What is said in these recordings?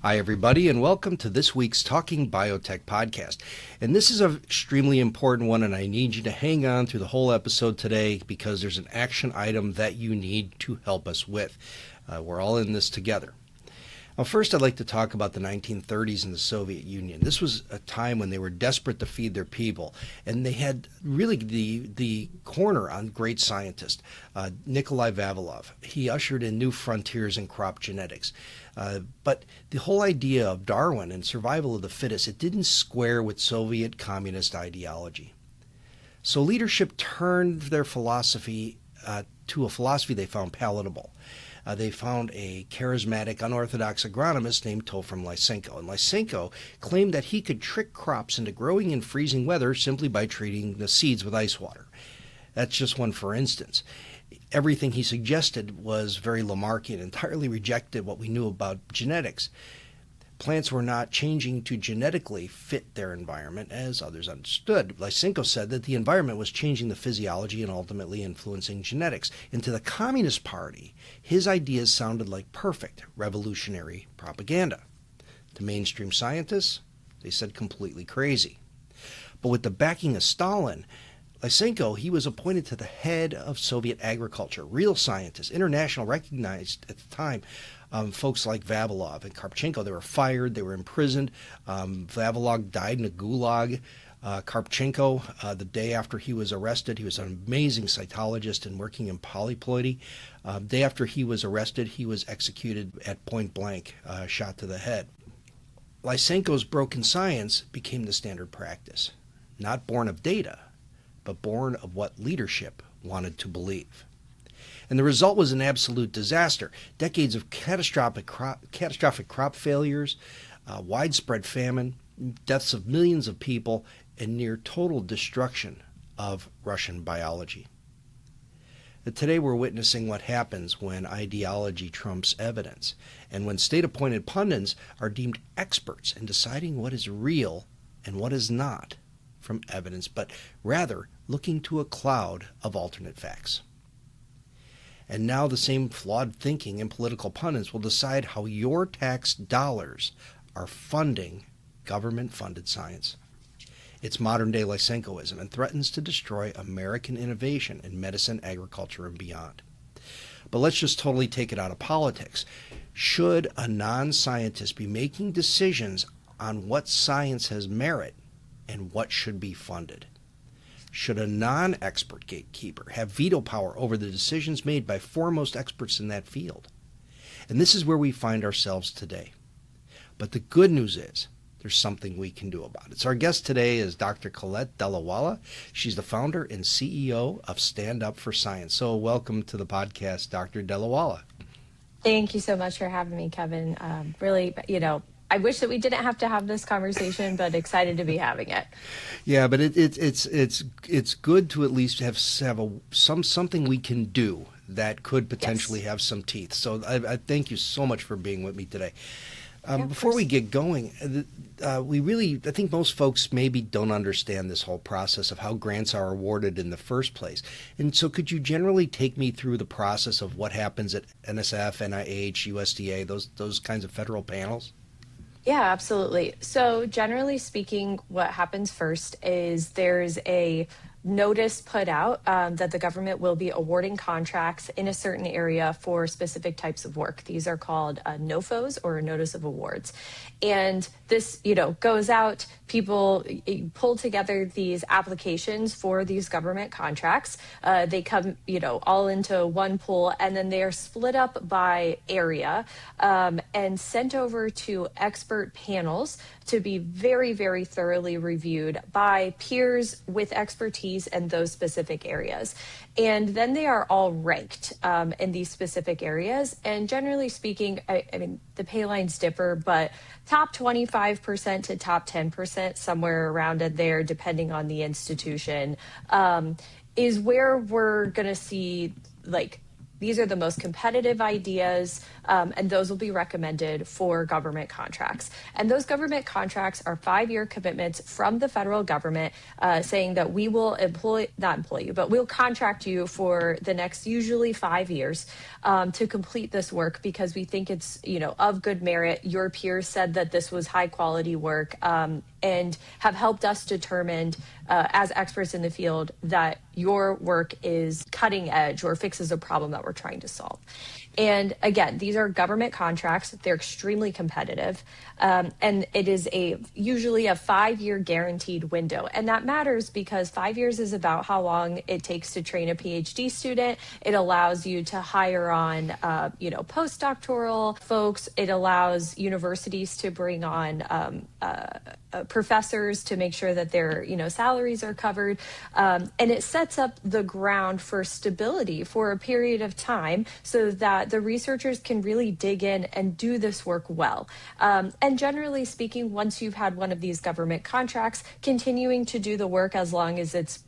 Hi, everybody, and welcome to this week's Talking Biotech podcast. And this is an extremely important one, and I need you to hang on through the whole episode today because there's an action item that you need to help us with. We're all in this together. Now, first, I'd like to talk about the 1930s in the Soviet Union. This was a time when they were desperate to feed their people, and they had really the corner on great scientists. Nikolai Vavilov, he ushered in new frontiers in crop genetics. But the whole idea of Darwin and survival of the fittest, it didn't square with Soviet communist ideology. So leadership turned their philosophy to a philosophy they found palatable. They found a charismatic, unorthodox agronomist named Tofim Lysenko. And Lysenko claimed that he could trick crops into growing in freezing weather simply by treating the seeds with ice water. That's just one for instance. Everything he suggested was very Lamarckian, entirely rejected what we knew about genetics. Plants were not changing to genetically fit their environment as others understood. Lysenko said that the environment was changing the physiology and ultimately influencing genetics. And to the Communist Party, his ideas sounded like perfect revolutionary propaganda. To mainstream scientists, they said completely crazy. But with the backing of Stalin, Lysenko, he was appointed to the head of Soviet agriculture. Real scientists, international recognized at the time, folks like Vavilov and Karpchenko, they were fired, they were imprisoned. Vavilov died in a gulag. Karpchenko, the day after he was arrested, he was an amazing cytologist and working in polyploidy. Day after he was arrested, he was executed at point blank, shot to the head. Lysenko's broken science became the standard practice, not born of data, but born of what leadership wanted to believe. And the result was an absolute disaster. Decades of catastrophic crop failures, widespread famine, deaths of millions of people, and near total destruction of Russian biology. Today we're witnessing what happens when ideology trumps evidence, and when state-appointed pundits are deemed experts in deciding what is real and what is not from evidence, but rather looking to a cloud of alternate facts. And now the same flawed thinking and political pundits will decide how your tax dollars are funding government-funded science. It's modern-day Lysenkoism and threatens to destroy American innovation in medicine, agriculture, and beyond. But let's just totally take it out of politics. Should a non-scientist be making decisions on what science has merit and what should be funded? Should a non-expert gatekeeper have veto power over the decisions made by foremost experts in that field? And this is where we find ourselves today. But the good news is there's something we can do about it. So our guest today is Dr. Colette Dalawalla. She's the founder and CEO of Stand Up for Science. So welcome to the podcast, Dr. Dalawalla. Thank you so much for having me, Kevin. Really, I wish that we didn't have to have this conversation, but excited to be having it. Yeah, but it's good to at least have something we can do that could potentially have some teeth. So I thank you so much for being with me today. Before we get going, I think most folks maybe don't understand this whole process of how grants are awarded in the first place. And so could you generally take me through the process of what happens at NSF, NIH, USDA, those kinds of federal panels? Yeah, absolutely. So generally speaking, what happens first is there's a notice put out that the government will be awarding contracts in a certain area for specific types of work. These are called NOFOs, or Notice of Awards. And this, goes out, people pull together these applications for these government contracts. They come, all into one pool, and then they are split up by area and sent over to expert panels to be very, very thoroughly reviewed by peers with expertise in those specific areas. And then they are all ranked in these specific areas. And generally speaking, I mean, the pay lines differ, but top 25% to top 10%, somewhere around it there, depending on the institution, is where we're going to see these are the most competitive ideas, and those will be recommended for government contracts. And those government contracts are 5-year commitments from the federal government, saying that we will not employ you, but we'll contract you for the next usually 5 years to complete this work, because we think it's, of good merit. Your peers said that this was high quality work, and have helped us determine, as experts in the field, that your work is cutting edge or fixes a problem that we're trying to solve. And again, these are government contracts. They're extremely competitive. And it is usually a 5-year guaranteed window. And that matters because 5 years is about how long it takes to train a PhD student. It allows you to hire on, postdoctoral folks. It allows universities to bring on professors to make sure that their salaries are covered, and it sets up the ground for stability for a period of time so that the researchers can really dig in and do this work well. And generally speaking, once you've had one of these government contracts, continuing to do the work as long as it's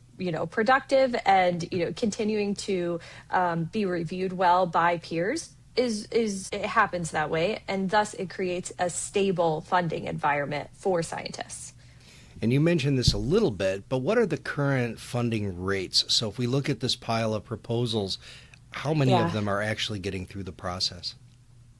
productive and continuing to be reviewed well by peers is it happens that way, and thus it creates a stable funding environment for scientists. And you mentioned this a little bit, but what are the current funding rates? So if we look at this pile of proposals, how many of them are actually getting through the process?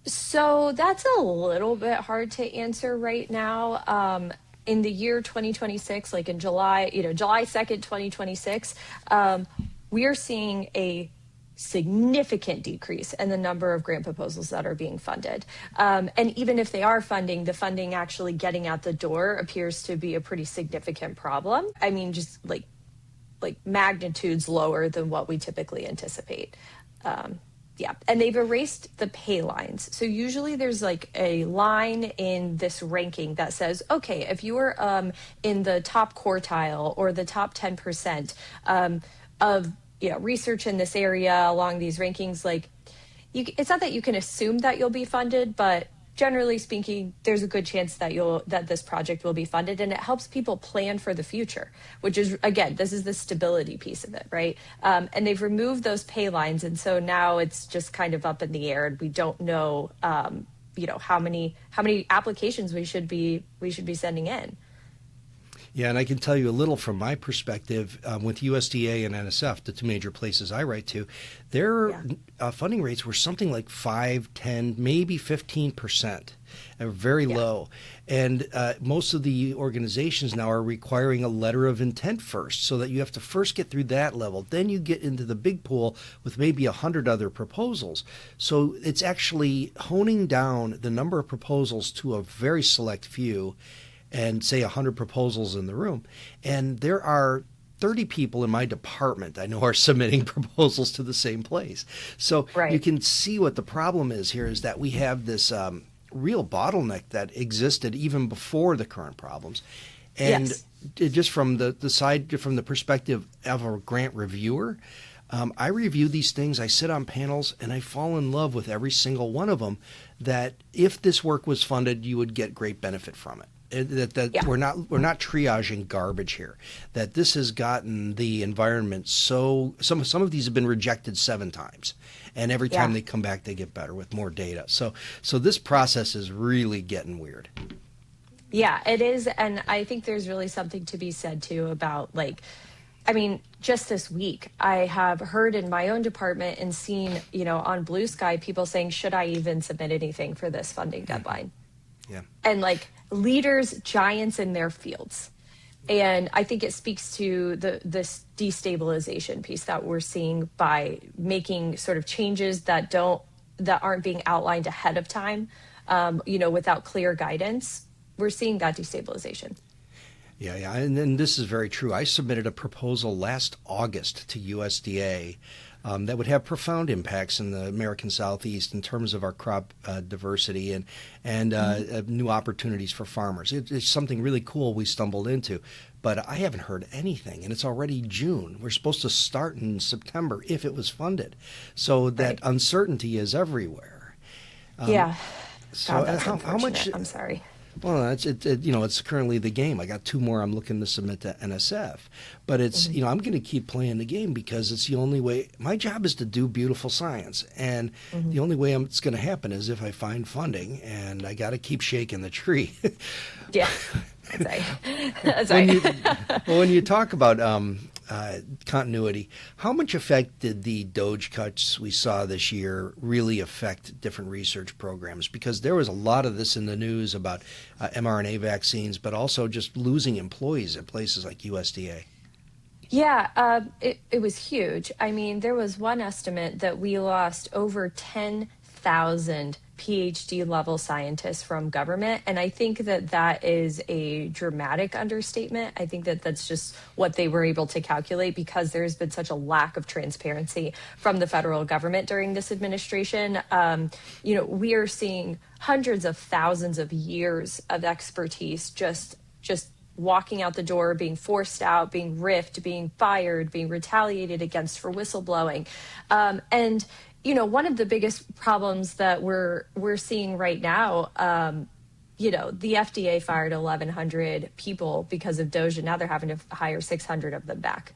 So that's a little bit hard to answer right now. In the year 2026, like in July 2nd, 2026, we are seeing a significant decrease in the number of grant proposals that are being funded. And even if they are funding, the funding actually getting out the door appears to be a pretty significant problem. I mean, just like magnitudes lower than what we typically anticipate. And they've erased the pay lines. So usually there's like a line in this ranking that says, okay, if you are in the top quartile or the top 10% of research in this area along these rankings, it's not that you can assume that you'll be funded, but generally speaking, there's a good chance that this project will be funded, and it helps people plan for the future, which is, again, this is the stability piece of it, right? And they've removed those pay lines, and so now it's just kind of up in the air, and we don't know, how many applications we should be sending in. Yeah, and I can tell you a little from my perspective with USDA and NSF, the two major places I write to, their funding rates were something like 5, 10, maybe 15%, very low. And most of the organizations now are requiring a letter of intent first, so that you have to first get through that level. Then you get into the big pool with maybe 100 other proposals. So it's actually honing down the number of proposals to a very select few, and say 100 proposals in the room. And there are 30 people in my department I know are submitting proposals to the same place. So you can see what the problem is here, is that we have this real bottleneck that existed even before the current problems. And just from from the perspective of a grant reviewer, I review these things, I sit on panels, and I fall in love with every single one of them, that if this work was funded, you would get great benefit from it. We're not triaging garbage here. That this has gotten the environment so some of these have been rejected 7 times, and every time they come back, they get better with more data. So this process is really getting weird. Yeah, it is, and I think there's really something to be said too about just this week, I have heard in my own department and seen, on Blue Sky, people saying, should I even submit anything for this funding deadline? Yeah. And leaders, giants in their fields. And I think it speaks to this destabilization piece that we're seeing by making sort of changes that aren't being outlined ahead of time, without clear guidance. We're seeing that destabilization. Yeah, and this is very true. I submitted a proposal last August to USDA that would have profound impacts in the American Southeast in terms of our crop diversity and new opportunities for farmers. It's something really cool we stumbled into, but I haven't heard anything, and it's already June. We're supposed to start in September if it was funded. So that uncertainty is everywhere. So that's how much? I'm sorry. Well, it's currently the game. I got two more I'm looking to submit to NSF, but it's I'm going to keep playing the game because it's the only way. My job is to do beautiful science, and the only way it's going to happen is if I find funding, and I got to keep shaking the tree. Yeah, that's right. That's when right. when you talk about continuity, how much effect did the Doge cuts we saw this year really affect different research programs? Because there was a lot of this in the news about mRNA vaccines, but also just losing employees at places like USDA. Yeah, it was huge. I mean, there was one estimate that we lost over 10,000 PhD level scientists from government. And I think that that is a dramatic understatement. I think that that's just what they were able to calculate because there's been such a lack of transparency from the federal government during this administration. We are seeing hundreds of thousands of years of expertise just walking out the door, being forced out, being riffed, being fired, being retaliated against for whistleblowing. And one of the biggest problems that we're seeing right now, the FDA fired 1,100 people because of Doge, and now they're having to hire 600 of them back.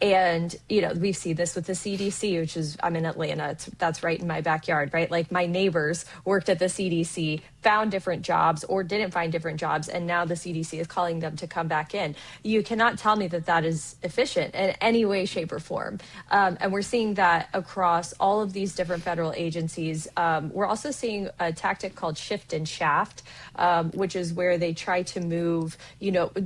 And, we see this with the CDC, which is, I'm in Atlanta. That's right in my backyard, right? Like my neighbors worked at the CDC, found different jobs or didn't find different jobs. And now the CDC is calling them to come back in. You cannot tell me that that is efficient in any way, shape or form. And we're seeing that across all of these different federal agencies. We're also seeing a tactic called shift and shaft, which is where they try to move,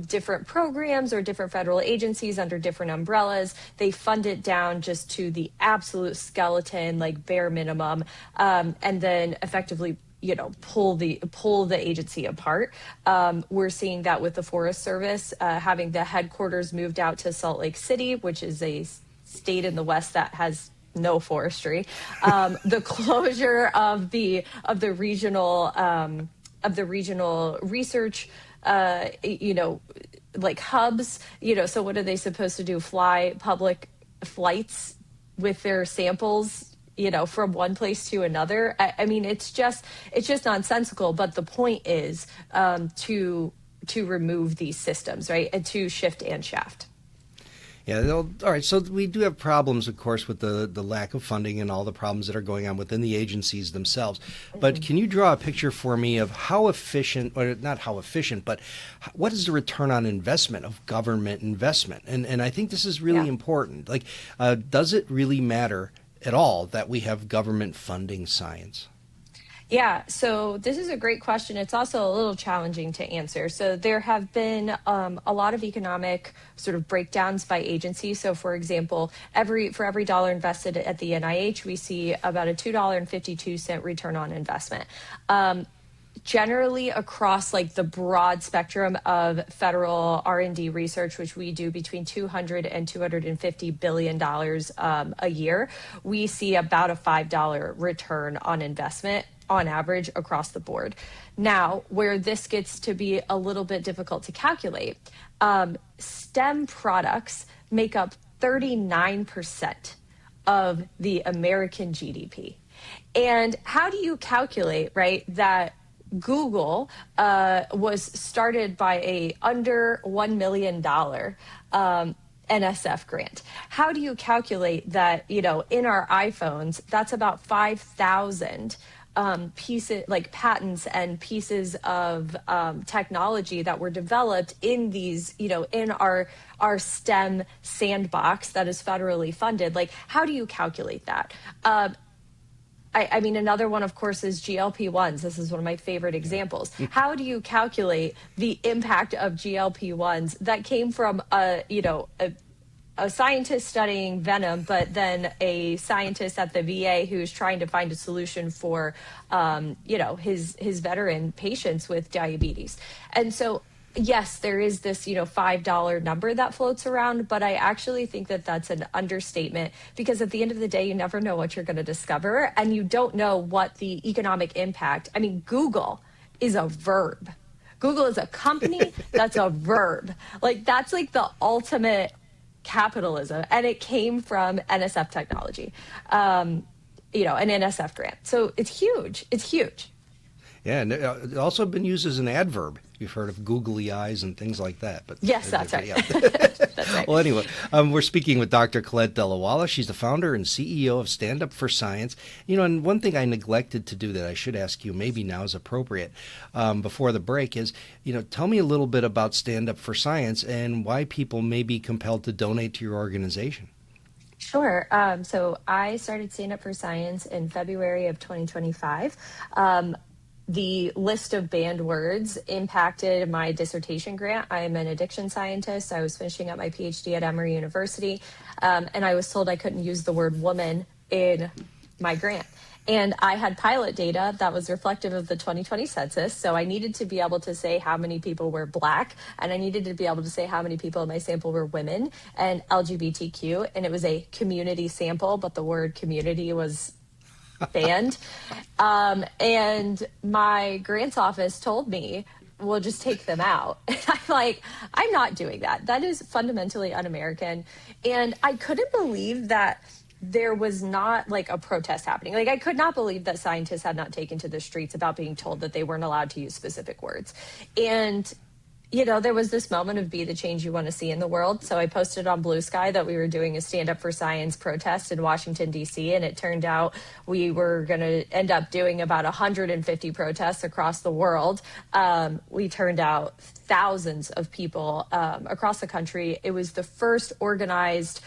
different programs or different federal agencies under different umbrellas. They fund it down just to the absolute skeleton, like bare minimum, and then effectively, pull the agency apart. We're seeing that with the Forest Service, having the headquarters moved out to Salt Lake City, which is a state in the West that has no forestry. The closure of the regional research, like hubs, so what are they supposed to do? Fly public flights with their samples, from one place to another? I mean, it's just nonsensical. But the point is to remove these systems, right? And to shift and shaft. Yeah, all right. So we do have problems, of course, with the lack of funding and all the problems that are going on within the agencies themselves. But can you draw a picture for me of how efficient, or not how efficient, but what is the return on investment of government investment? And I think this is really important. Like, does it really matter at all that we have government funding science? Yeah, so this is a great question. It's also a little challenging to answer. So there have been a lot of economic sort of breakdowns by agency. So for example, for every dollar invested at the NIH, we see about a $2.52 return on investment. Generally across like the broad spectrum of federal R&D research, which we do between $200 and $250 billion a year, we see about a $5 return on investment on average across the board. Now, where this gets to be a little bit difficult to calculate, STEM products make up 39% of the American GDP. And how do you calculate, right, that Google was started by a under $1 million NSF grant? How do you calculate that, in our iPhones, that's about 5,000 pieces, like patents and pieces of technology that were developed in these, in our STEM sandbox that is federally funded? Like, how do you calculate that? I mean, another one, of course, is GLP-1s. This is one of my favorite examples. How do you calculate the impact of GLP-1s that came from a scientist studying venom, but then a scientist at the VA who's trying to find a solution for, his veteran patients with diabetes? And so, yes, there is this, $5 number that floats around, but I actually think that that's an understatement because at the end of the day, you never know what you're going to discover and you don't know what the economic impact. I mean, Google is a verb. Google is a company that's a verb. Like, that's like the ultimate capitalism, and it came from NSF technology, an NSF grant. So it's huge. It's huge. Yeah, and it's also been used as an adverb. You've heard of googly eyes and things like that. But Yes, that's right. yeah. That's right. Well, anyway, we're speaking with Dr. Colette Dalawalla. She's the founder and CEO of Stand Up for Science. And one thing I neglected to do that I should ask you, maybe now is appropriate, before the break is, tell me a little bit about Stand Up for Science and why people may be compelled to donate to your organization. Sure. So I started Stand Up for Science in February of 2025. The list of banned words impacted my dissertation grant. I am an addiction scientist. I was finishing up my PhD at Emory University, and I was told I couldn't use the word woman in my grant. And I had pilot data that was reflective of the 2020 census. So I needed to be able to say how many people were Black, and I needed to be able to say how many people in my sample were women and LGBTQ. And it was a community sample, but the word community was banned. And my grants office told me, we'll just take them out. And I'm like, I'm not doing that. That is fundamentally un-American. And I couldn't believe that there was not like a protest happening. Like, I could not believe that scientists had not taken to the streets about being told that they weren't allowed to use specific words. And there was this moment of be the change you want to see in the world. So I posted on Blue Sky that we were doing a Stand Up for Science protest in Washington, D.C. And it turned out we were going to end up doing about 150 protests across the world. We turned out thousands of people across the country. It was the first organized,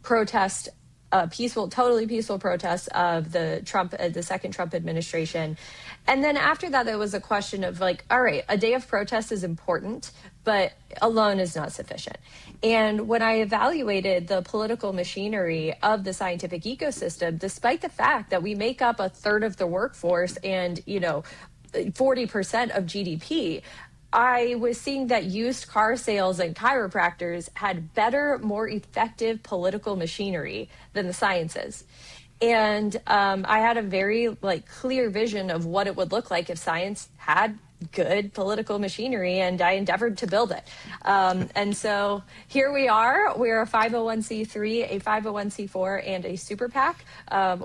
protest, totally peaceful protest of the second Trump administration. And then after that, there was a question of like, all right, a day of protest is important, but alone is not sufficient. And when I evaluated the political machinery of the scientific ecosystem, despite the fact that we make up a third of the workforce and, 40% of GDP, I was seeing that used car sales and chiropractors had better, more effective political machinery than the sciences. And I had a very clear vision of what it would look like if science had good political machinery, and I endeavored to build it. And so here we are. We're a 501c3, a 501c4, and a super PAC.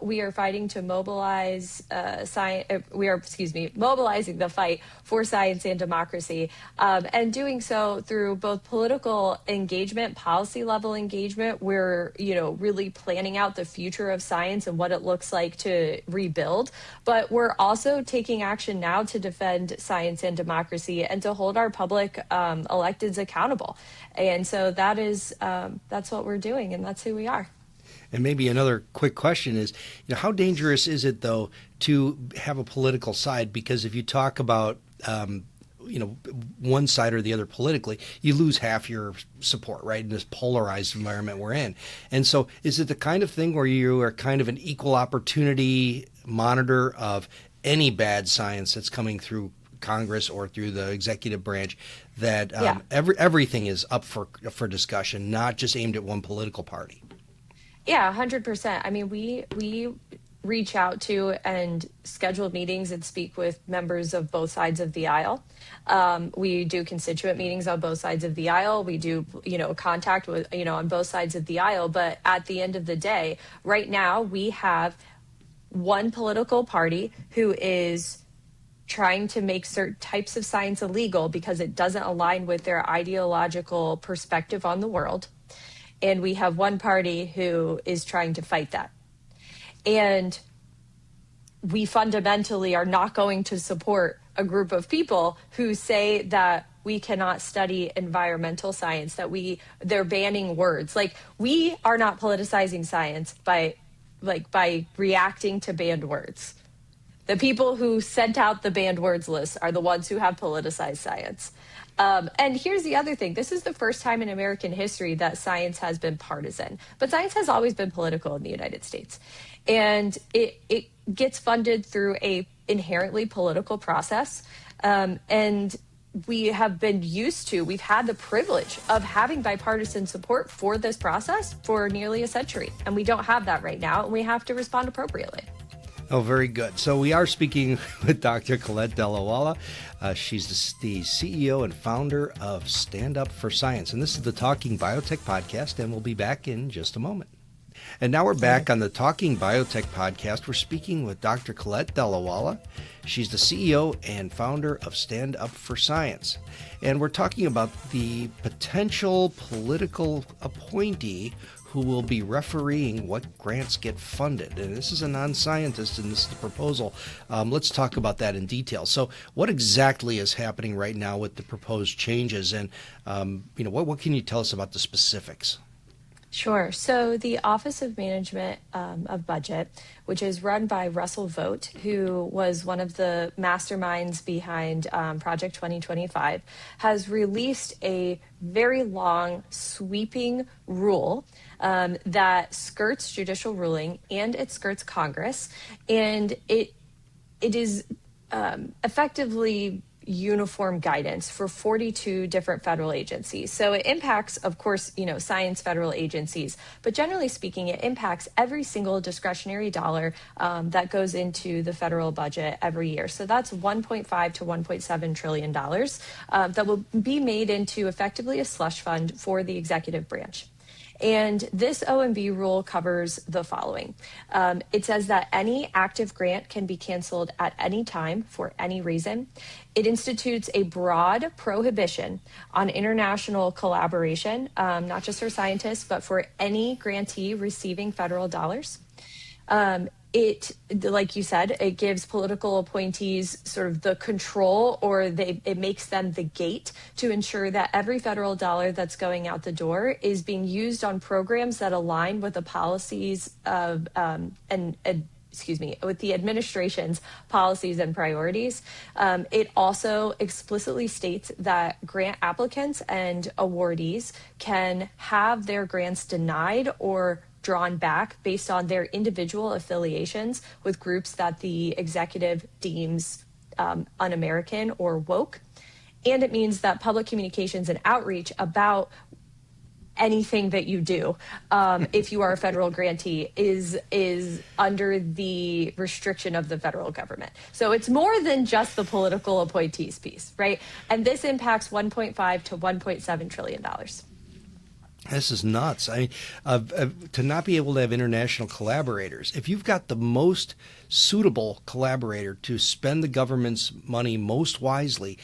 We are fighting to mobilize mobilizing the fight for science and democracy, and doing so through both political engagement, policy level engagement. We're really planning out the future of science and what it looks like to rebuild, but we're also taking action now to defend science and democracy and to hold our public electeds accountable. And so that's what we're doing, and that's who we are. And maybe another quick question is, how dangerous is it though to have a political side? Because if you talk about one side or the other politically, you lose half your support, right, in this polarized environment we're in. And so is it the kind of thing where you are kind of an equal opportunity monitor of any bad science that's coming through Congress or through the executive branch, that everything is up for discussion, not just aimed at one political party? Yeah, 100%. I mean, we reach out to and schedule meetings and speak with members of both sides of the aisle. We do constituent meetings on both sides of the aisle. We do, contact with, on both sides of the aisle. But at the end of the day, right now, we have one political party who is trying to make certain types of science illegal because it doesn't align with their ideological perspective on the world. And we have one party who is trying to fight that. And we fundamentally are not going to support a group of people who say that we cannot study environmental science, that they're banning words. Like, we are not politicizing science by reacting to banned words. The people who sent out the banned words list are the ones who have politicized science. And here's the other thing. This is the first time in American history that science has been partisan. But science has always been political in the United States. And it gets funded through a inherently political process. And we've had the privilege of having bipartisan support for this process for nearly a century. And we don't have that right now, and we have to respond appropriately. Oh, very good. So we are speaking with Dr. Colette Dalawalla. She's the CEO and founder of Stand Up for Science. And this is the Talking Biotech podcast, and we'll be back in just a moment. And now we're back on the Talking Biotech podcast. We're speaking with Dr. Colette Dalawalla. She's the CEO and founder of Stand Up for Science. And we're talking about the potential political appointee who will be refereeing what grants get funded. And this is a non-scientist, and this is the proposal. Let's talk about that in detail. So what exactly is happening right now with the proposed changes? And, what can you tell us about the specifics? Sure. So the Office of Management of Budget, which is run by Russell Vogt, who was one of the masterminds behind Project 2025, has released a very long, sweeping rule that skirts judicial ruling and it skirts Congress, and it is effectively uniform guidance for 42 different federal agencies. So it impacts, of course, science federal agencies, but generally speaking, it impacts every single discretionary dollar that goes into the federal budget every year. So that's $1.5 to $1.7 trillion that will be made into effectively a slush fund for the executive branch. And this OMB rule covers the following. It says that any active grant can be canceled at any time for any reason. It institutes a broad prohibition on international collaboration, not just for scientists, but for any grantee receiving federal dollars. It, like you said, it gives political appointees sort of the control, or it makes them the gate to ensure that every federal dollar that's going out the door is being used on programs that align with the policies of with the administration's policies and priorities. It also explicitly states that grant applicants and awardees can have their grants denied or drawn back based on their individual affiliations with groups that the executive deems un-American or woke. And it means that public communications and outreach about anything that you do, if you are a federal grantee, is under the restriction of the federal government. So it's more than just the political appointees piece, right? And this impacts $1.5 to $1.7 trillion. This is nuts. I mean, to not be able to have international collaborators. If you've got the most suitable collaborator to spend the government's money most wisely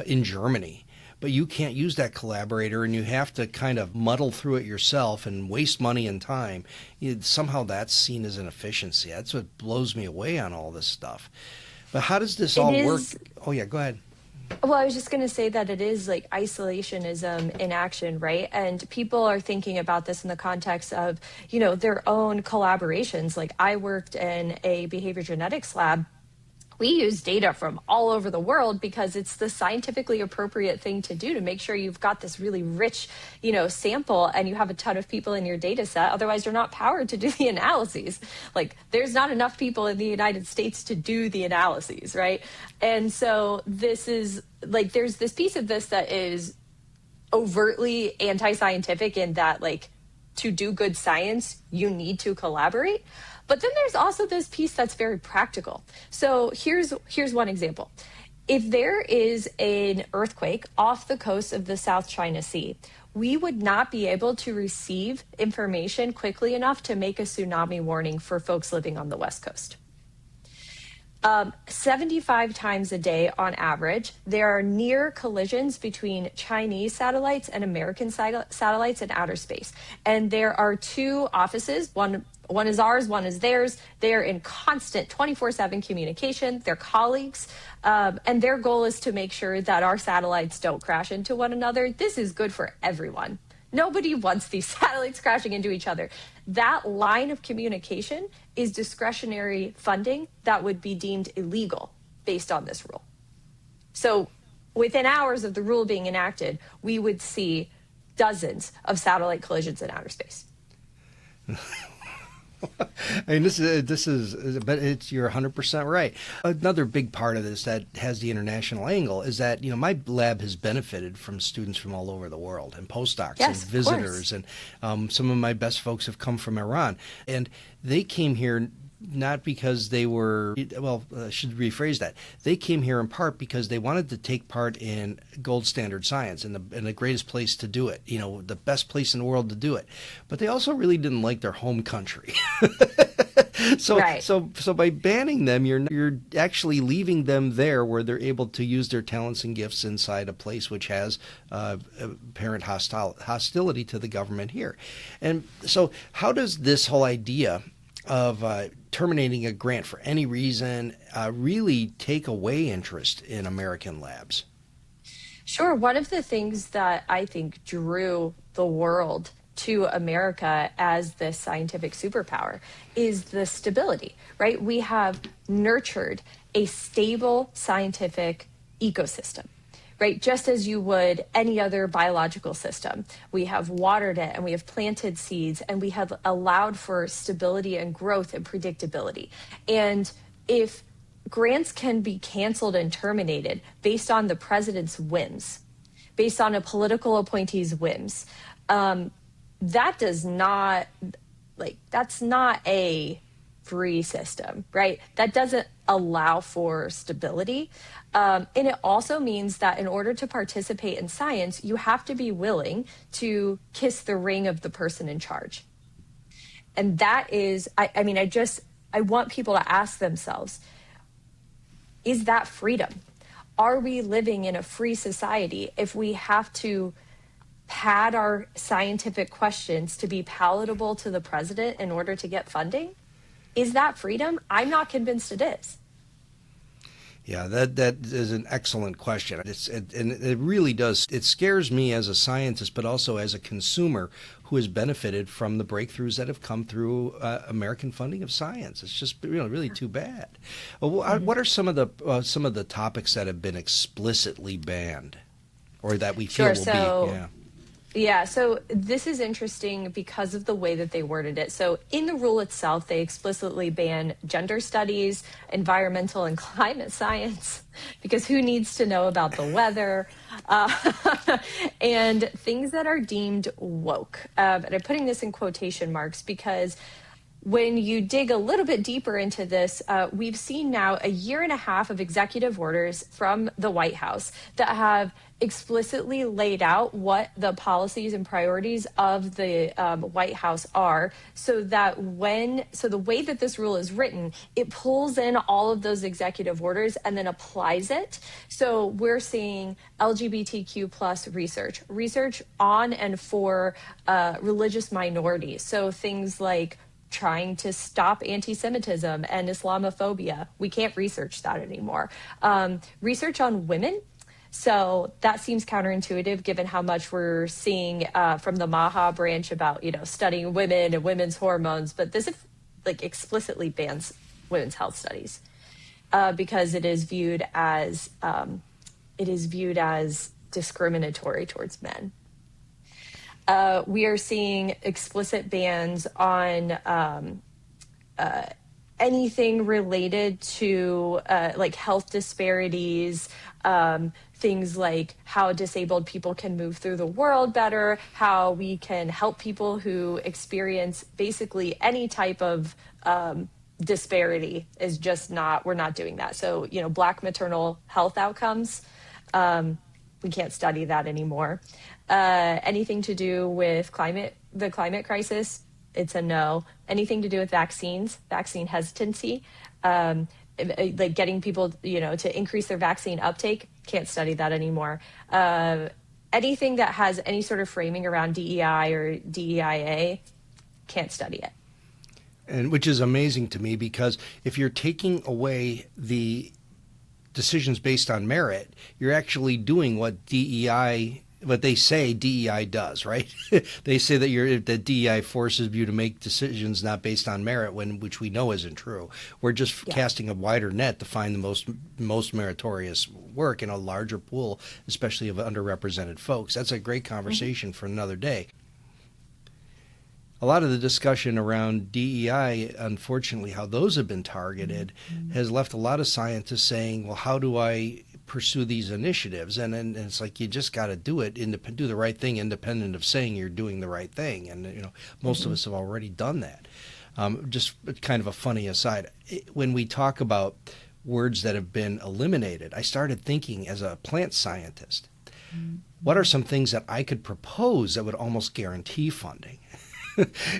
in Germany, but you can't use that collaborator and you have to kind of muddle through it yourself and waste money and time, somehow that's seen as an efficiency. That's what blows me away on all this stuff. But how does this all work? Oh, yeah, go ahead. Well, I was just going to say that it is like isolationism in action, right? And people are thinking about this in the context of, their own collaborations. Like I worked in a behavior genetics lab. We use data from all over the world because it's the scientifically appropriate thing to do to make sure you've got this really rich, sample and you have a ton of people in your data set. Otherwise, you're not powered to do the analyses. Like there's not enough people in the United States to do the analyses, right? And so this is like, there's this piece of this that is overtly anti-scientific in that, like, to do good science, you need to collaborate. But then there's also this piece that's very practical. So here's one example. If there is an earthquake off the coast of the South China Sea, we would not be able to receive information quickly enough to make a tsunami warning for folks living on the West Coast. 75 times a day on average, there are near collisions between Chinese satellites and American satellites in outer space. And there are two offices, one is ours, one is theirs. They're in constant 24/7 communication. They're colleagues. And their goal is to make sure that our satellites don't crash into one another. This is good for everyone. Nobody wants these satellites crashing into each other. That line of communication is discretionary funding that would be deemed illegal based on this rule. So within hours of the rule being enacted, we would see dozens of satellite collisions in outer space. I mean, this is, but you're 100% right. Another big part of this that has the international angle is that, my lab has benefited from students from all over the world and postdocs and visitors. And some of my best folks have come from Iran. And they came here not because they were, well, I should rephrase that. They came here in part because they wanted to take part in gold standard science and the greatest place to do it, the best place in the world to do it. But they also really didn't like their home country. Right. So by banning them, you're actually leaving them there where they're able to use their talents and gifts inside a place which has apparent hostility to the government here. And so how does this whole idea of terminating a grant for any reason really take away interest in American labs? Sure. One of the things that I think drew the world to America as this scientific superpower is the stability, right? We have nurtured a stable scientific ecosystem, right? Just as you would any other biological system. We have watered it and we have planted seeds and we have allowed for stability and growth and predictability. And if grants can be canceled and terminated based on the president's whims, based on a political appointee's whims, that's not a free system, right? That doesn't allow for stability. And it also means that in order to participate in science, you have to be willing to kiss the ring of the person in charge. And that is, I want people to ask themselves, is that freedom? Are we living in a free society if we have to pad our scientific questions to be palatable to the president in order to get funding? Is that freedom? I'm not convinced it is. Yeah, that is an excellent question. And it really does. It scares me as a scientist, but also as a consumer who has benefited from the breakthroughs that have come through American funding of science. It's just really too bad. What are some of the topics that have been explicitly banned, or that we feel will be? Yeah. Yeah, so this is interesting because of the way that they worded it. So in the rule itself, they explicitly ban gender studies, environmental and climate science, because who needs to know about the weather, and things that are deemed woke. And I'm putting this in quotation marks because when you dig a little bit deeper into this, we've seen now a year and a half of executive orders from the White House that have explicitly laid out what the policies and priorities of the White House are, so that the way that this rule is written, it pulls in all of those executive orders and then applies it. So we're seeing LGBTQ plus research on and for religious minorities. So things like trying to stop anti-Semitism and Islamophobia. We can't research that anymore. Research on women. So that seems counterintuitive given how much we're seeing from the MAHA branch about, studying women and women's hormones. But this explicitly bans women's health studies because it is viewed as discriminatory towards men. We are seeing explicit bans on anything related to health disparities, things like how disabled people can move through the world better, how we can help people who experience basically any type of disparity is just we're not doing that. So, Black maternal health outcomes, we can't study that anymore. Anything to do with the climate crisis, it's a no. Anything to do with vaccine hesitancy, getting people, to increase their vaccine uptake, can't study that anymore. Anything that has any sort of framing around DEI or DEIA, can't study it. And which is amazing to me, because if you're taking away the decisions based on merit, you're actually doing what they say DEI does, right? They say that DEI forces you to make decisions not based on merit, which we know isn't true. We're just casting a wider net to find the most meritorious work in a larger pool, especially of underrepresented folks. That's a great conversation for another day. A lot of the discussion around DEI, unfortunately, how those have been targeted, has left a lot of scientists saying, well, how do I pursue these initiatives? And it's like, you just got to do it, do the right thing independent of saying you're doing the right thing. And, most of us have already done that. Just kind of a funny aside. When we talk about words that have been eliminated, I started thinking as a plant scientist, what are some things that I could propose that would almost guarantee funding?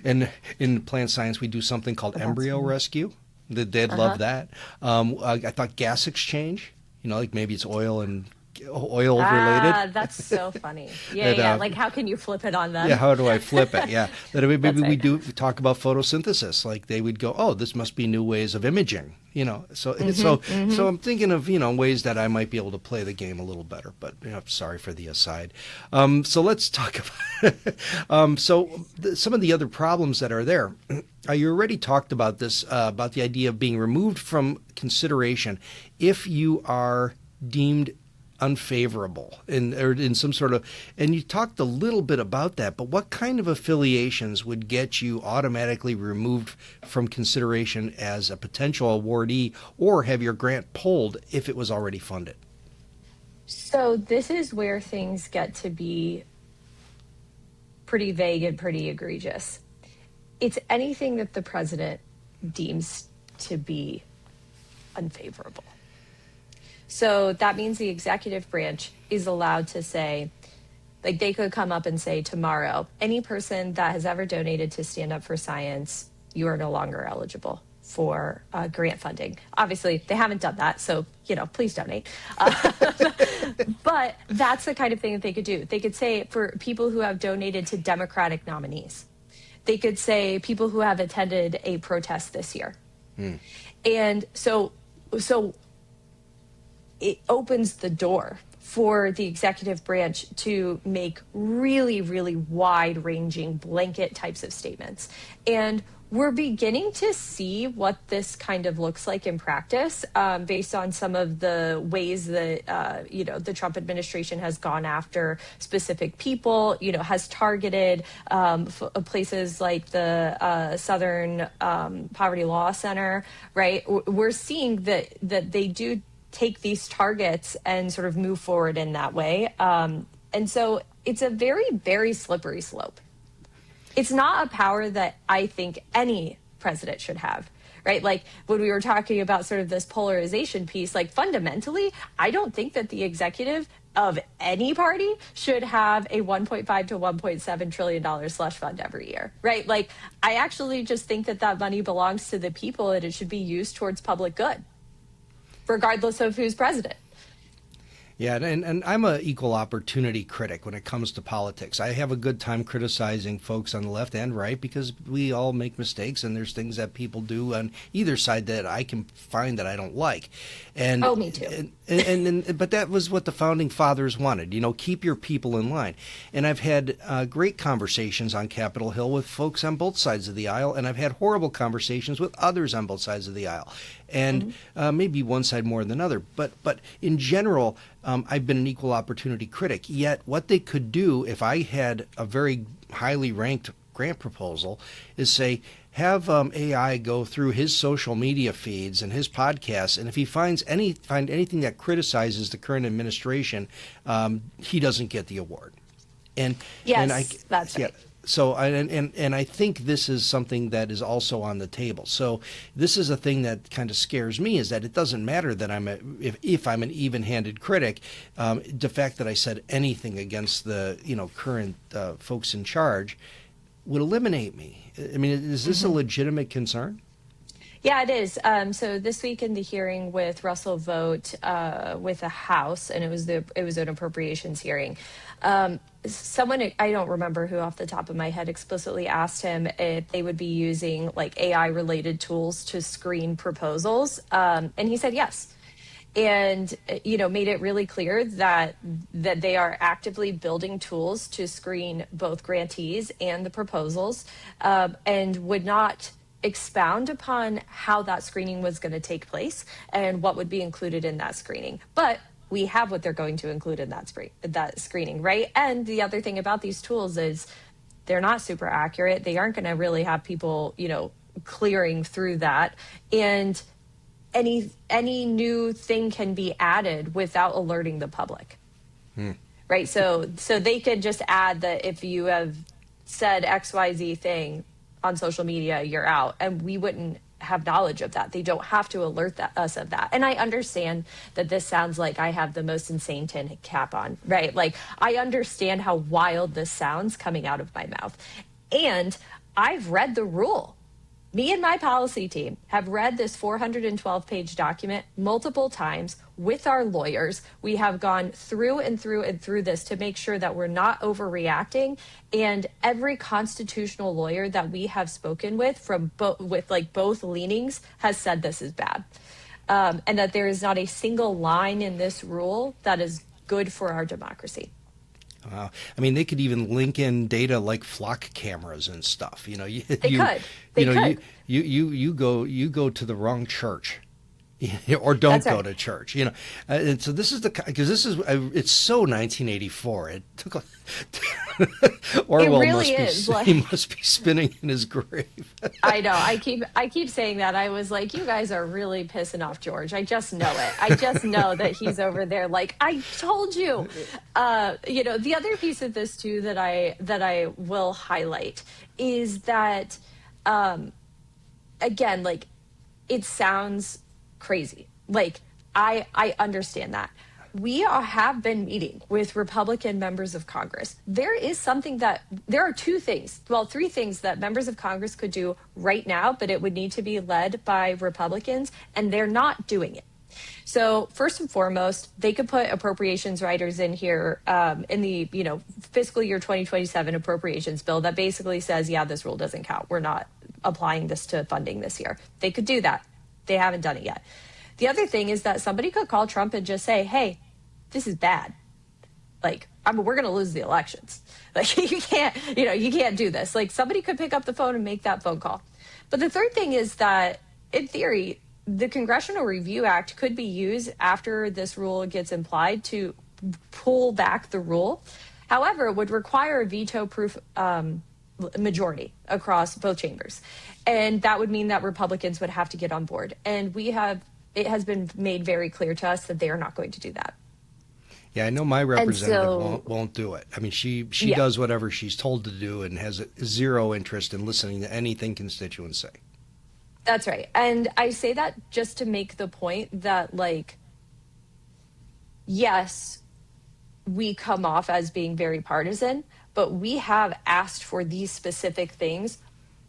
And in plant science, we do something called embryo rescue. They'd love that. I thought gas exchange, like maybe it's oil related. That's so funny. Yeah. Like, how can you flip it on them? Yeah, how do I flip it? Yeah. That maybe That's we right. do talk about photosynthesis. Like they would go, oh, this must be new ways of imaging. So I'm thinking of ways that I might be able to play the game a little better. But sorry for the aside. So let's talk about some of the other problems that are there. You already talked about this about the idea of being removed from consideration if you are deemed unfavorable in some sort of, and you talked a little bit about that, but what kind of affiliations would get you automatically removed from consideration as a potential awardee or have your grant pulled if it was already funded? So this is where things get to be pretty vague and pretty egregious. It's anything that the president deems to be unfavorable. So that means the executive branch is allowed to say, like they could come up and say tomorrow, any person that has ever donated to Stand Up for Science, you are no longer eligible for grant funding. Obviously, they haven't done that, so please donate. But that's the kind of thing that they could do. They could say for people who have donated to Democratic nominees, they could say people who have attended a protest this year. And so it opens the door for the executive branch to make really, really wide-ranging blanket types of statements. And we're beginning to see what this kind of looks like in practice based on some of the ways that, the Trump administration has gone after specific people, has targeted places like the Southern Poverty Law Center, right? We're seeing that they do take these targets and sort of move forward in that way. And so it's a very, very slippery slope. It's not a power that I think any president should have, right? Like when we were talking about sort of this polarization piece, like fundamentally, I don't think that the executive of any party should have a $1.5 to $1.7 trillion slush fund every year, right? Like I actually just think that money belongs to the people and it should be used towards public good, regardless of who's president. Yeah, and I'm an equal opportunity critic when it comes to politics. I have a good time criticizing folks on the left and right because we all make mistakes and there's things that people do on either side that I can find that I don't like. And me too. But that was what the founding fathers wanted, keep your people in line. And I've had great conversations on Capitol Hill with folks on both sides of the aisle, and I've had horrible conversations with others on both sides of the aisle. And maybe one side more than another. But in general, I've been an equal opportunity critic. Yet what they could do if I had a very highly ranked grant proposal is say, have AI go through his social media feeds and his podcasts, and if he find anything that criticizes the current administration, he doesn't get the award. That's right. So I think this is something that is also on the table. So this is a thing that kind of scares me, is that it doesn't matter that if I'm an even-handed critic, the fact that I said anything against the current folks in charge would eliminate me. I mean, is this a legitimate concern? Yeah, it is. So this week in the hearing with Russell Vogt with the House, and it was an appropriations hearing. Someone, I don't remember who off the top of my head, explicitly asked him if they would be using like AI related tools to screen proposals. And he said yes. And, made it really clear that they are actively building tools to screen both grantees and the proposals, and would not expound upon how that screening was going to take place and what would be included in that screening. But we have what they're going to include in that screening, right? And the other thing about these tools is they're not super accurate. They aren't going to really have people, clearing through that. And any new thing can be added without alerting the public, right? So they could just add that if you have said XYZ thing, on social media, you're out. And we wouldn't have knowledge of that. They don't have to alert us of that. And I understand that this sounds like I have the most insane tin cap on, right? Like, I understand how wild this sounds coming out of my mouth. And I've read the rule. Me and my policy team have read this 412-page document multiple times with our lawyers. We have gone through and through and through this to make sure that we're not overreacting. And every constitutional lawyer that we have spoken with from both leanings has said this is bad. And that there is not a single line in this rule that is good for our democracy. I mean, they could even link in data like flock cameras and stuff. You know, you go to the wrong church, or don't go to church. You know, and so this is because this is it's so 1984. It took Orwell he must be spinning in his grave. I know. I keep saying that. I was like, you guys are really pissing off George. I just know it. I just know that he's over there like, I told you. You know, the other piece of this too that I will highlight is that again, like, it sounds crazy. Like, I understand that. We have been meeting with Republican members of Congress. There are three things that members of Congress could do right now, but it would need to be led by Republicans, and they're not doing it. So first and foremost, they could put appropriations riders in here in the fiscal year 2027 appropriations bill that basically says, yeah, this rule doesn't count. We're not applying this to funding this year. They could do that. They haven't done it yet. The other thing is that somebody could call Trump and just say, hey, this is bad. Like, we're going to lose the elections. Like, you can't do this. Like, somebody could pick up the phone and make that phone call. But the third thing is that, in theory, the Congressional Review Act could be used after this rule gets implied to pull back the rule. However, it would require a veto-proof majority across both chambers. And that would mean that Republicans would have to get on board. And it has been made very clear to us that they are not going to do that. Yeah, I know my representative won't do it. I mean, she does whatever she's told to do and has zero interest in listening to anything constituents say. That's right. And I say that just to make the point that, like, yes, we come off as being very partisan, but we have asked for these specific things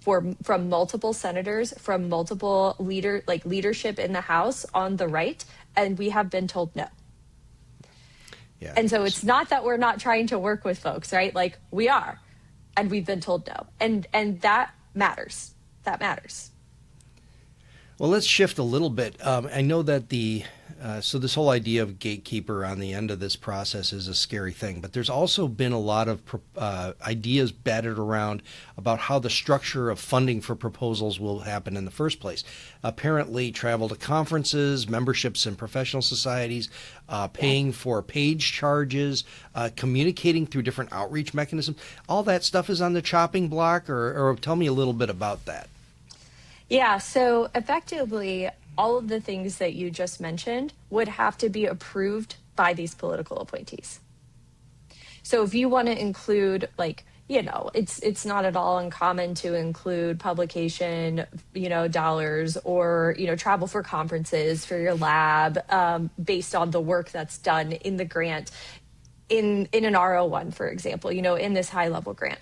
from multiple senators, from multiple leadership in the House on the right, and we have been told no. Yeah. And so it's not that we're not trying to work with folks, right? Like, we are, and we've been told no. And that matters. That matters. Well, let's shift a little bit. I know that so this whole idea of gatekeeper on the end of this process is a scary thing, but there's also been a lot of ideas batted around about how the structure of funding for proposals will happen in the first place. Apparently, travel to conferences, memberships in professional societies, paying for page charges, communicating through different outreach mechanisms. All that stuff is on the chopping block, or tell me a little bit about that. Yeah, so effectively, all of the things that you just mentioned would have to be approved by these political appointees. So if you want to include, like, it's not at all uncommon to include publication, dollars, or, travel for conferences for your lab based on the work that's done in the grant, in an R01, for example, in this high level grant.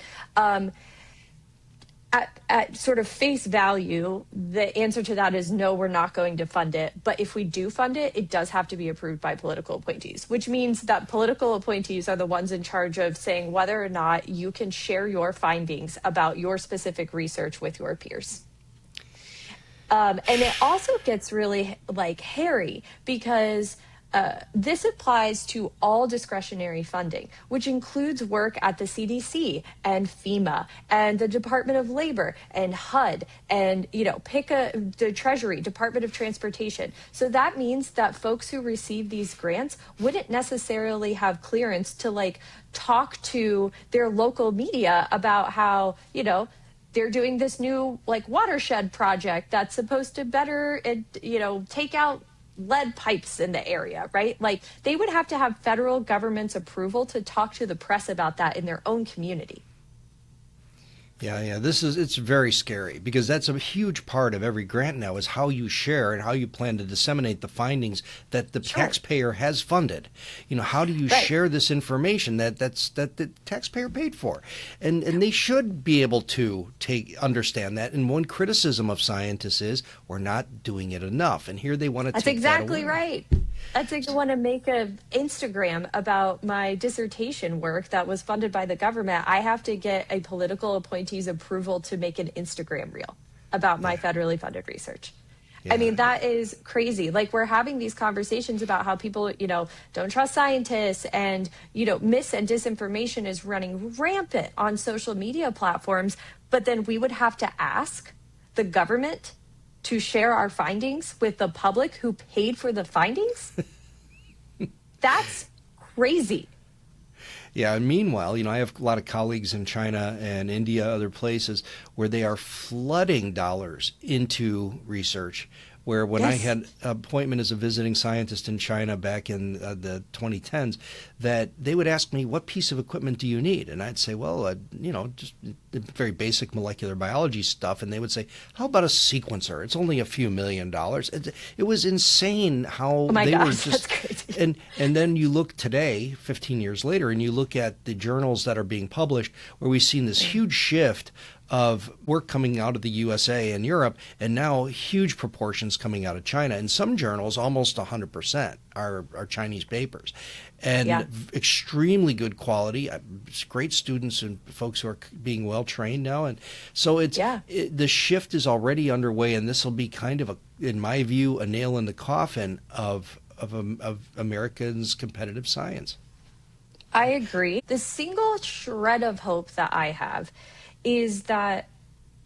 At sort of face value, the answer to that is no, we're not going to fund it. But if we do fund it, it does have to be approved by political appointees, which means that political appointees are the ones in charge of saying whether or not you can share your findings about your specific research with your peers. And it also gets really hairy because this applies to all discretionary funding, which includes work at the CDC and FEMA and the Department of Labor and HUD and, the Treasury, Department of Transportation. So that means that folks who receive these grants wouldn't necessarily have clearance to talk to their local media about how, they're doing this new watershed project that's supposed to better, take out lead pipes in the area, right? Like, they would have to have federal government's approval to talk to the press about that in their own community. Yeah. It's very scary because that's a huge part of every grant now is how you share and how you plan to disseminate the findings that the Sure. taxpayer has funded. How do you Right. share this information that the taxpayer paid for? And they should be able to understand that. And one criticism of scientists is we're not doing it enough. And here they want to That's take that exactly away. right. That's like I want to make a Instagram about my dissertation work that was funded by the government. I have to get a political appointee's approval to make an Instagram reel about my Yeah. federally funded research. I Yeah. mean, that is crazy. Like we're having these conversations about how people, don't trust scientists and, mis and disinformation is running rampant on social media platforms. But then we would have to ask the government to share our findings with the public who paid for the findings? That's crazy. Yeah, and meanwhile, I have a lot of colleagues in China and India, other places, where they are flooding dollars into research. Where when I Yes. had an appointment as a visiting scientist in China back in the 2010s, that they would ask me, what piece of equipment do you need? And I'd say, well, just very basic molecular biology stuff. And they would say, how about a sequencer? It's only a few $1,000,000. It was insane how Oh my they were gosh, that's just crazy. and then you look today, 15 years later, and you look at the journals that are being published, where we've seen this huge shift of work coming out of the USA and Europe, and now huge proportions coming out of China. In some journals, almost 100% are Chinese papers, Yeah. and extremely good quality. Great students and folks who are being well trained now, and so Yeah. the shift is already underway, and this will be kind of in my view, a nail in the coffin of Americans' competitive science. I agree. The single shred of hope that I have is that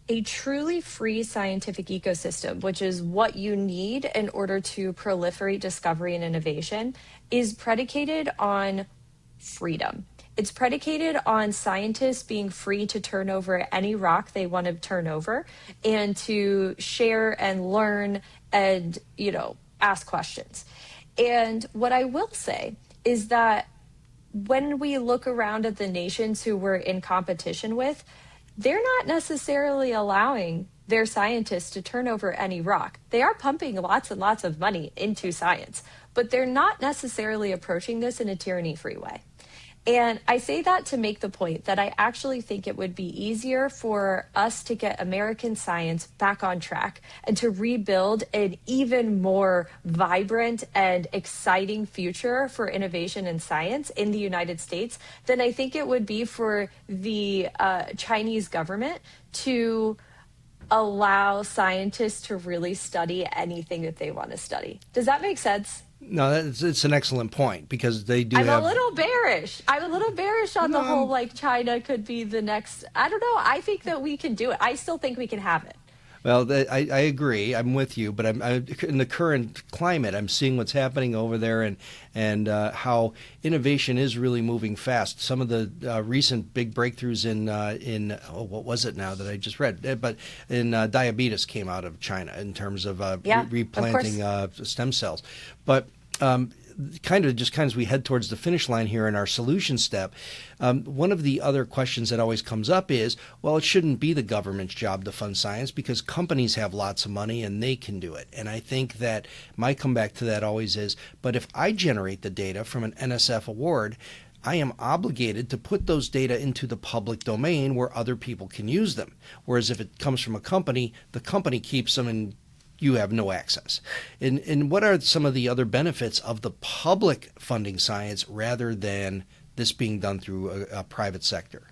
a truly free scientific ecosystem, which is what you need in order to proliferate discovery and innovation, is predicated on freedom. It's predicated on scientists being free to turn over any rock they want to turn over and to share and learn and, ask questions. And what I will say is that when we look around at the nations who we're in competition with, they're not necessarily allowing their scientists to turn over any rock. They are pumping lots and lots of money into science, but they're not necessarily approaching this in a tyranny-free way. And I say that to make the point that I actually think it would be easier for us to get American science back on track and to rebuild an even more vibrant and exciting future for innovation and science in the United States than I think it would be for the Chinese government to allow scientists to really study anything that they want to study. Does that make sense? No, it's an excellent point because they do I'm a have. little bearish. I'm a little bearish on No, the whole like China could be the next. I don't know. I think that we can do it. I still think we can have it. Well, I agree. I'm with you, but in the current climate, I'm seeing what's happening over there, and how innovation is really moving fast. Some of the recent big breakthroughs in what was it now that I just read? But in diabetes came out of China in terms of Yeah, of course. replanting stem cells, but. Kind of as we head towards the finish line here in our solution step, one of the other questions that always comes up is, well, it shouldn't be the government's job to fund science because companies have lots of money and they can do it. And I think that my comeback to that always is, but if I generate the data from an NSF award, I am obligated to put those data into the public domain where other people can use them. Whereas if it comes from a company, the company keeps them and you have no access. And what are some of the other benefits of the public funding science rather than this being done through a private sector?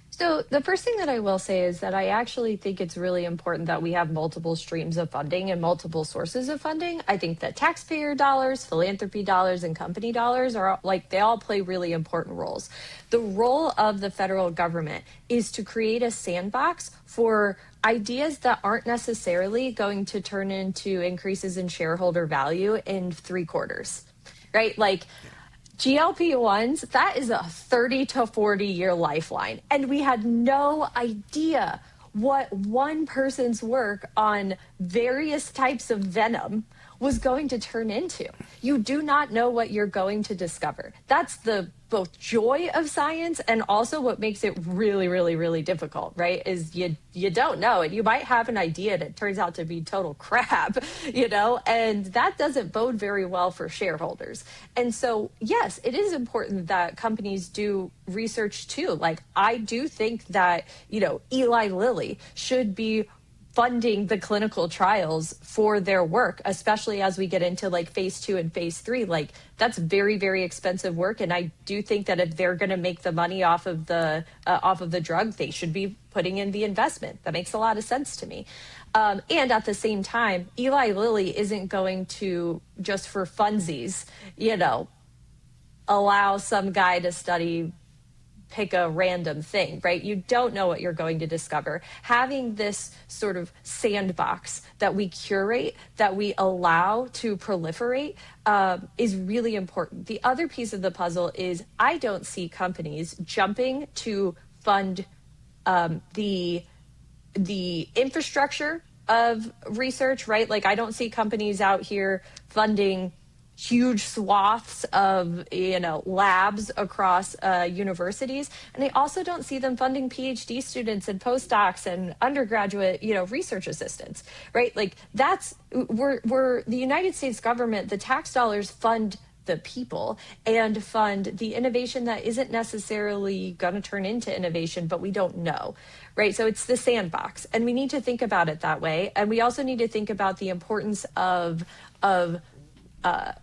So the first thing that I will say is that I actually think it's really important that we have multiple streams of funding and multiple sources of funding. I think that taxpayer dollars, philanthropy dollars, and company dollars are like they all play really important roles. The role of the federal government is to create a sandbox for ideas that aren't necessarily going to turn into increases in shareholder value in 3 quarters, right? Like GLP-1s, that is a 30 to 40 year lifeline. And we had no idea what one person's work on various types of venom was going to turn into. You do not know what you're going to discover. That's the both joy of science and also what makes it really, really, really difficult, right? Is you don't know it. You might have an idea and it turns out to be total crap, and that doesn't bode very well for shareholders. And so, yes, it is important that companies do research too. Like, I do think that, Eli Lilly should be funding the clinical trials for their work, especially as we get into like phase 2 and phase 3. Like, that's very, very expensive work. And I do think that if they're going to make the money off of the drug, they should be putting in the investment. That makes a lot of sense to me. And at the same time, Eli Lilly isn't going to, just for funsies, allow some guy to pick a random thing, right? You don't know what you're going to discover. Having this sort of sandbox that we curate, that we allow to proliferate, is really important. The other piece of the puzzle is I don't see companies jumping to fund the infrastructure of research, right? Like, I don't see companies out here funding huge swaths of labs across universities, and I also don't see them funding PhD students and postdocs and undergraduate research assistants, right? Like, that's we're the United States government. The tax dollars fund the people and fund the innovation that isn't necessarily going to turn into innovation, but we don't know, right? So it's the sandbox, and we need to think about it that way. And we also need to think about the importance of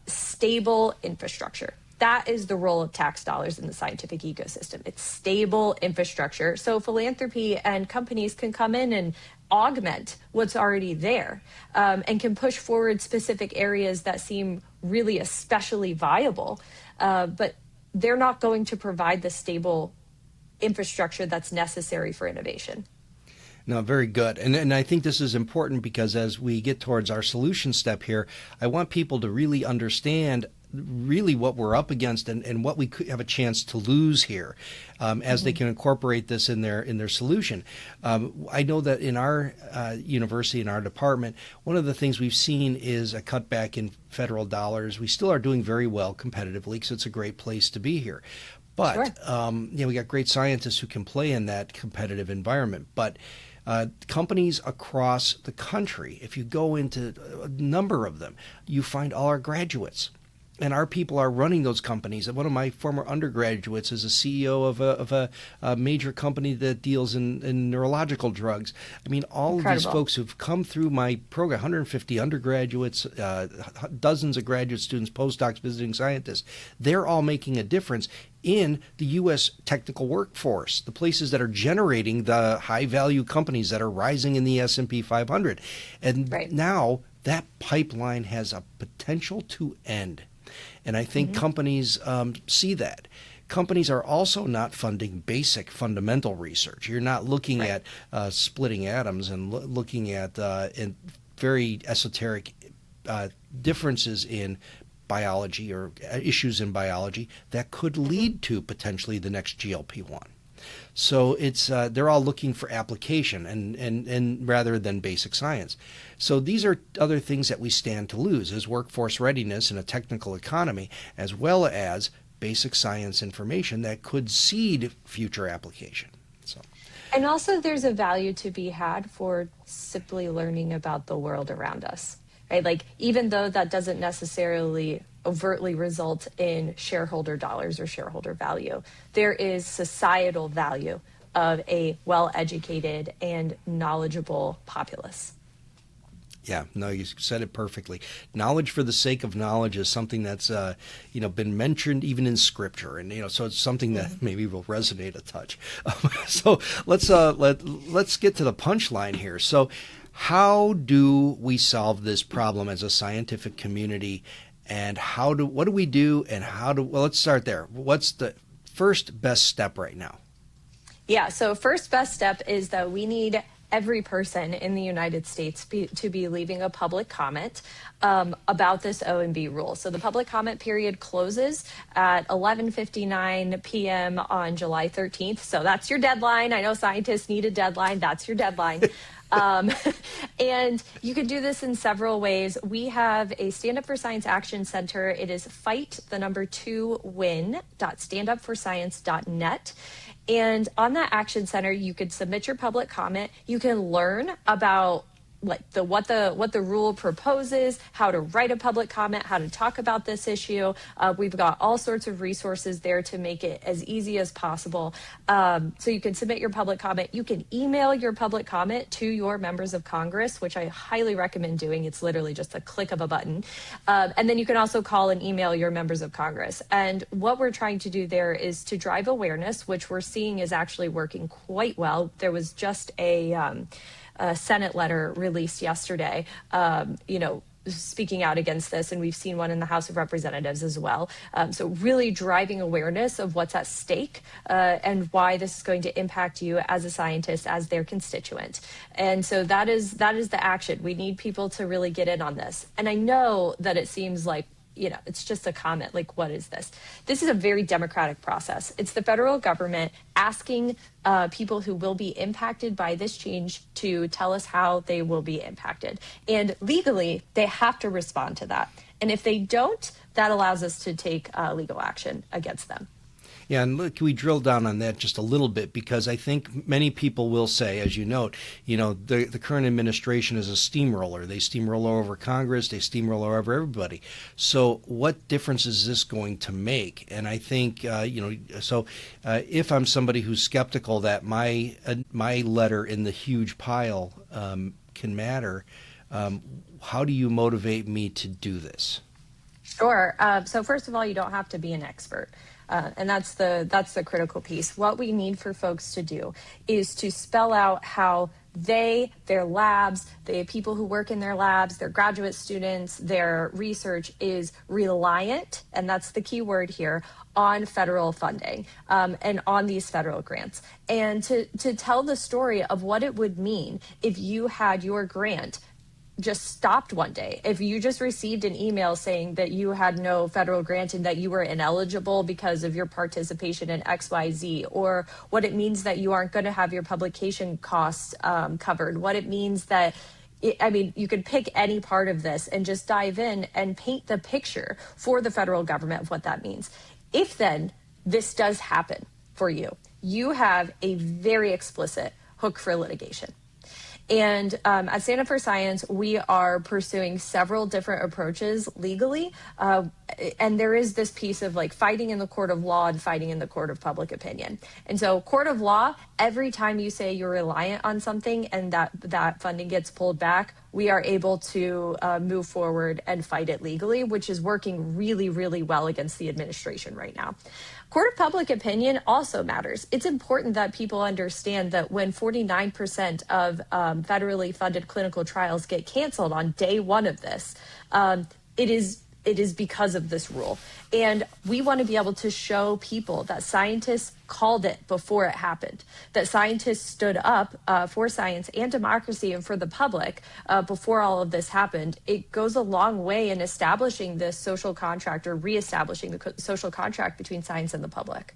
stable infrastructure. That is the role of tax dollars in the scientific ecosystem. It's stable infrastructure. So philanthropy and companies can come in and augment what's already there, and can push forward specific areas that seem really especially viable. But they're not going to provide the stable infrastructure that's necessary for innovation. No, very good. And I think this is important because as we get towards our solution step here, I want people to really understand really what we're up against and what we could have a chance to lose here, as they can incorporate this in their solution. I know that in our university, in our department, one of the things we've seen is a cutback in federal dollars. We still are doing very well competitively because it's a great place to be here. But Sure. we got great scientists who can play in that competitive environment. But companies across the country, if you go into a number of them, you find all our graduates. And our people are running those companies. One of my former undergraduates is a CEO of a major company that deals in neurological drugs. I mean, all Incredible. of these folks who've come through my program, 150 undergraduates, dozens of graduate students, postdocs, visiting scientists, they're all making a difference in the U.S. technical workforce, the places that are generating the high-value companies that are rising in the S&P 500. And Right. now that pipeline has a potential to end. And I think companies see that. Companies are also not funding basic fundamental research. You're not looking Right. at splitting atoms and looking at in very esoteric differences in biology or issues in biology that could lead to potentially the next GLP-1. So it's they're all looking for application and rather than basic science. So these are other things that we stand to lose is workforce readiness in a technical economy, as well as basic science information that could seed future application. So. And also, there's a value to be had for simply learning about the world around us, right? Like, even though that doesn't necessarily overtly result in shareholder dollars or shareholder value, there is societal value of a well-educated and knowledgeable populace. Yeah, no, you said it perfectly. Knowledge for the sake of knowledge is something that's been mentioned even in scripture, and so it's something that maybe will resonate a touch. So let's get to the punchline here. So, how do we solve this problem as a scientific community, and what do we do, and well, let's start there. What's the first best step right now? Yeah, so first best step is that we need every person in the United States to be leaving a public comment about this O&B rule. So the public comment period closes at 11:59 p.m. on July 13th. So that's your deadline. I know scientists need a deadline. That's your deadline. And you can do this in several ways. We have a Stand Up for Science Action Center. It is fight2win.standupforscience.net. And on that action center, you could submit your public comment. You can learn about like what the rule proposes, how to write a public comment, how to talk about this issue. We've got all sorts of resources there to make it as easy as possible. So you can submit your public comment. You can email your public comment to your members of Congress, which I highly recommend doing. It's literally just a click of a button. And then you can also call and email your members of Congress. And what we're trying to do there is to drive awareness, which we're seeing is actually working quite well. There was just a Senate letter released yesterday, speaking out against this, and we've seen one in the House of Representatives as well. So really driving awareness of what's at stake and why this is going to impact you as a scientist, as their constituent. And so that is the action. We need people to really get in on this. And I know that it seems like, it's just a comment. Like, what is this? This is a very democratic process. It's the federal government asking people who will be impacted by this change to tell us how they will be impacted. And legally, they have to respond to that. And if they don't, that allows us to take legal action against them. Yeah, and look, we drill down on that just a little bit, because I think many people will say, as you note, the current administration is a steamroller. They steamroll over Congress, they steamroll over everybody. So what difference is this going to make? And I think, if I'm somebody who's skeptical that my letter in the huge pile can matter, how do you motivate me to do this? Sure. So first of all, you don't have to be an expert. And that's the critical piece. What we need for folks to do is to spell out how their labs, the people who work in their labs, their graduate students, their research is reliant, and that's the key word here, on federal funding and on these federal grants. And to tell the story of what it would mean if you had your grant just stopped one day, if you just received an email saying that you had no federal grant and that you were ineligible because of your participation in XYZ, or what it means that you aren't going to have your publication costs covered, what it means that you could pick any part of this and just dive in and paint the picture for the federal government of what that means. If then this does happen for you, you have a very explicit hook for litigation. And at Stand Up for Science, we are pursuing several different approaches legally. And there is this piece of like fighting in the court of law and fighting in the court of public opinion. And so court of law, every time you say you're reliant on something and that funding gets pulled back, we are able to move forward and fight it legally, which is working really, really well against the administration right now. Court of public opinion also matters. It's important that people understand that when 49% of federally funded clinical trials get canceled on day one of this, it is because of this rule. And we want to be able to show people that scientists called it before it happened, that scientists stood up for science and democracy and for the public before all of this happened. It goes a long way in establishing this social contract, or reestablishing the social contract between science and the public.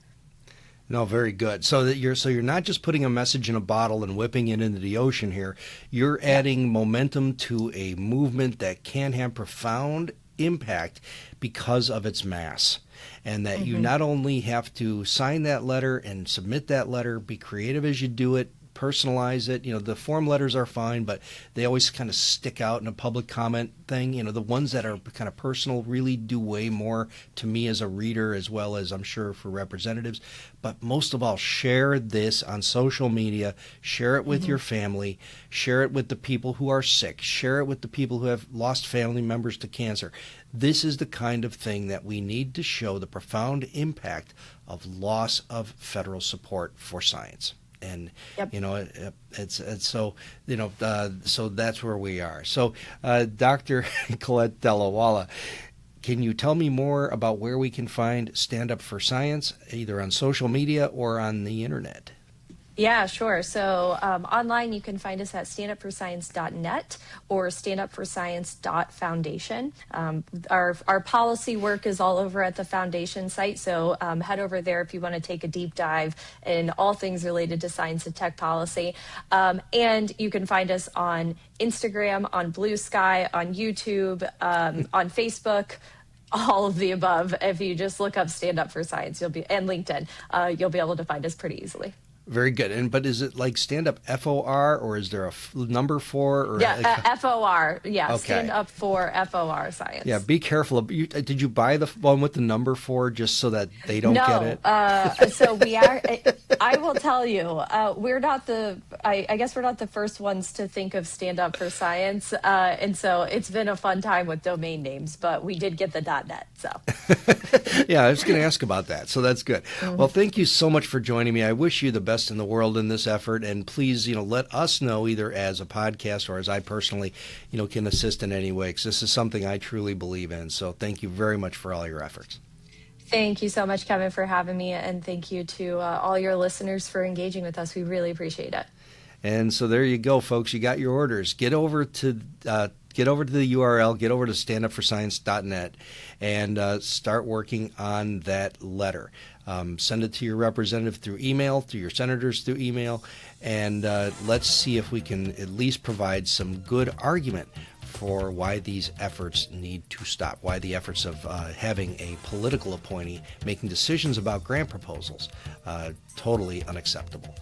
No, very good. So you're not just putting a message in a bottle and whipping it into the ocean here. You're adding momentum to a movement that can have profound impact because of its mass, and that you not only have to sign that letter and submit that letter, be creative as you do it, personalize it. The form letters are fine, but they always kind of stick out in a public comment thing. The ones that are kind of personal really do way more to me as a reader, as well as I'm sure for representatives. But most of all, share this on social media, share it with your family, share it with the people who are sick, share it with the people who have lost family members to cancer. This is the kind of thing that we need to show the profound impact of loss of federal support for science. And, so that's where we are. So, Dr. Colette Dalawalla, can you tell me more about where we can find Stand Up for Science, either on social media or on the internet? Yeah, sure. So online, you can find us at standupforscience.net or standupforscience.foundation. Our policy work is all over at the foundation site. So head over there if you want to take a deep dive in all things related to science and tech policy. And you can find us on Instagram, on Blue Sky, on YouTube, on Facebook, all of the above. If you just look up Stand Up for Science, and LinkedIn, you'll be able to find us pretty easily. Very good. But is it like stand up FOR, or is there a number for? Or Yeah, FOR. Yeah, okay. Stand Up for FOR Science. Yeah, be careful. Did you buy the one with the number 4 just so that they don't get it? So we are. I will tell you, we're not the. I guess we're not the first ones to think of Stand Up for Science, and so it's been a fun time with domain names. But we did get the .net. So. Yeah, I was going to ask about that. So that's good. Mm-hmm. Well, thank you so much for joining me. I wish you the best in the world in this effort, and please, let us know either as a podcast or as I personally, can assist in any way, because this is something I truly believe in. So thank you very much for all your efforts. Thank you so much, Kevin, for having me, and thank you to all your listeners for engaging with us. We really appreciate it. And so there you go, folks. You got your orders. Get over to the URL, get over to standupforscience.net, and start working on that letter. Send it to your representative through email, to your senators through email, and let's see if we can at least provide some good argument for why these efforts need to stop, why the efforts of having a political appointee making decisions about grant proposals, totally unacceptable.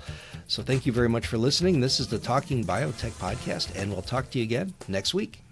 So thank you very much for listening. This is the Talking Biotech podcast, and we'll talk to you again next week.